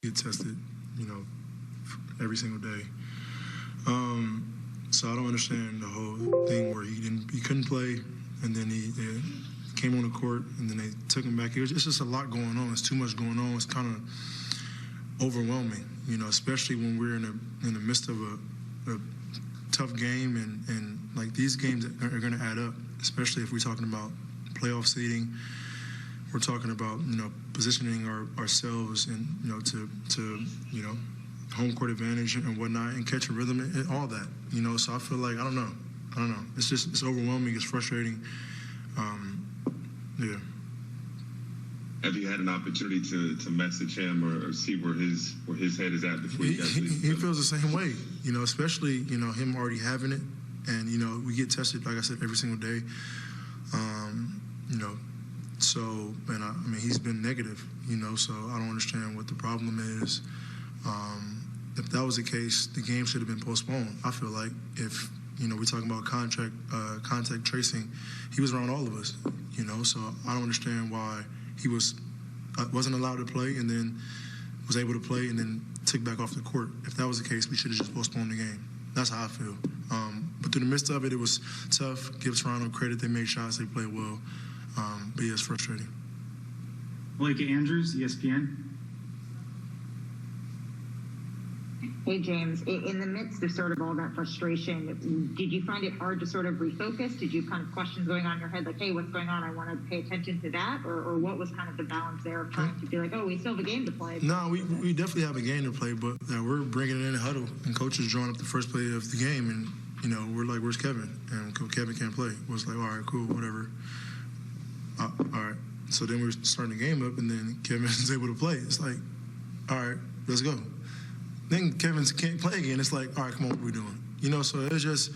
get tested, every single day. So I don't understand the whole thing where he couldn't play, and then he came on the court, and then they took him back. It's just a lot going on. It's too much going on. It's kind of overwhelming, especially when we're in the midst of a tough game, and like these games are going to add up, especially if we're talking about playoff seeding. We're talking about positioning ourselves and to home court advantage and whatnot, and catch a rhythm and all that. So I feel like I don't know. It's overwhelming. It's frustrating. Yeah. Have you had an opportunity to message him or see where his head is at before you guys leave? He feels the same way. Especially him already having it, and we get tested, like I said, every single day. So, and I mean, he's been negative, so I don't understand what the problem is. If that was the case, the game should have been postponed. I feel like if, we're talking about contact tracing, he was around all of us, so I don't understand why he wasn't allowed to play and then was able to play and then took back off the court. If that was the case, we should have just postponed the game. That's how I feel. But through the midst of it, it was tough. Give Toronto credit. They made shots. They played well. But yeah, it's frustrating. Blake Andrews, ESPN. Hey, James, in the midst of sort of all that frustration, did you find it hard to sort of refocus? Did you kind of questions going on in your head like, hey, what's going on? I want to pay attention to that? Or what was kind of the balance there of trying to be like, oh, we still have a game to play? No, we definitely have a game to play, but we're bringing it in a huddle, and coach is drawing up the first play of the game, and we're like, where's Kevin? And Kevin can't play. It was like, all right, cool, whatever. All right. So then we're starting the game up, and then Kevin is able to play. It's like, all right, let's go. Then Kevin can't play again. It's like, all right, come on, what are we doing? So it's just,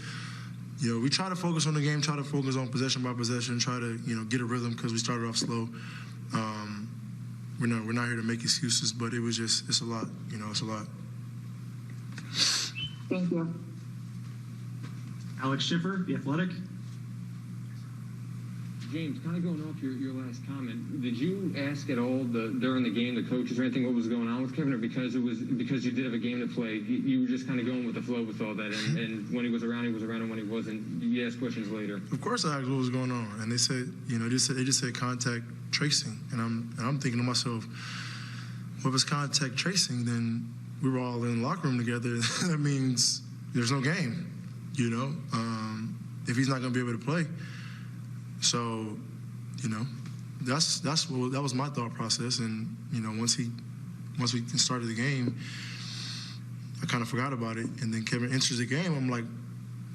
we try to focus on the game, try to focus on possession by possession, try to, get a rhythm because we started off slow. We're not here to make excuses, but it was just, it's a lot. It's a lot. Thank you. Alex Schiffer, The Athletic. James, kind of going off your last comment, did you ask at all during the game the coaches or anything what was going on with Kevin, or because you did have a game to play, you were just kind of going with the flow with all that, and when he was around, and when he wasn't, you asked questions later? Of course I asked what was going on, and they said, they just said contact tracing, and I'm thinking to myself, well, if it's contact tracing, then we were all in the locker room together. That means there's no game, if he's not going to be able to play. So, that was my thought process. And, once we started the game, I kind of forgot about it. And then Kevin enters the game. I'm like,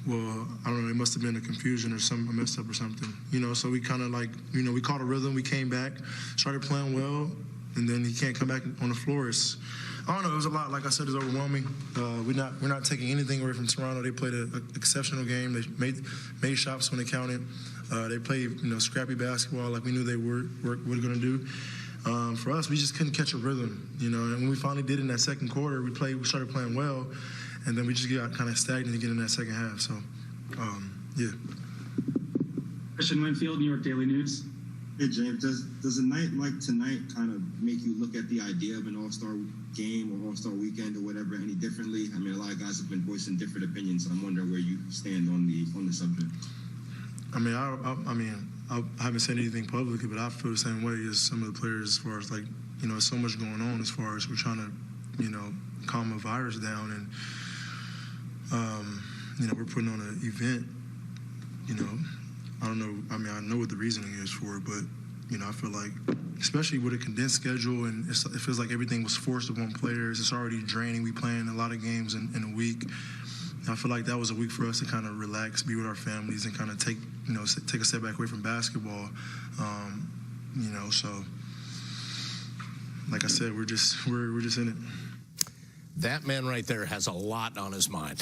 well, I don't know, it must have been a confusion or a mess up or something. So we kind of we caught a rhythm. We came back, started playing well, and then he can't come back on the floor. I don't know, it was a lot. Like I said, it's overwhelming. We're not taking anything away from Toronto. They played an exceptional game. They made shots when they counted. They played, scrappy basketball like we knew they were going to do. For us, we just couldn't catch a rhythm, and when we finally did in that second quarter, we started playing well, and then we just got kind of stagnant again in that second half. So, yeah. Christian Winfield, New York Daily News. Hey, James, does a night like tonight kind of make you look at the idea of an all-star game or all-star weekend or whatever any differently? I mean, a lot of guys have been voicing different opinions, and I'm wondering where you stand on the subject. I mean, I haven't said anything publicly, but I feel the same way as some of the players as far as there's so much going on as far as we're trying to, calm a virus down, and, we're putting on an event, I don't know. I mean, I know what the reasoning is for it, but, I feel like, especially with a condensed schedule, and it feels like everything was forced upon players. It's already draining. We playing a lot of games in a week. I feel like that was a week for us to kind of relax, be with our families, and kind of take a step back away from basketball. So, like I said, we're just in it. That man right there has a lot on his mind.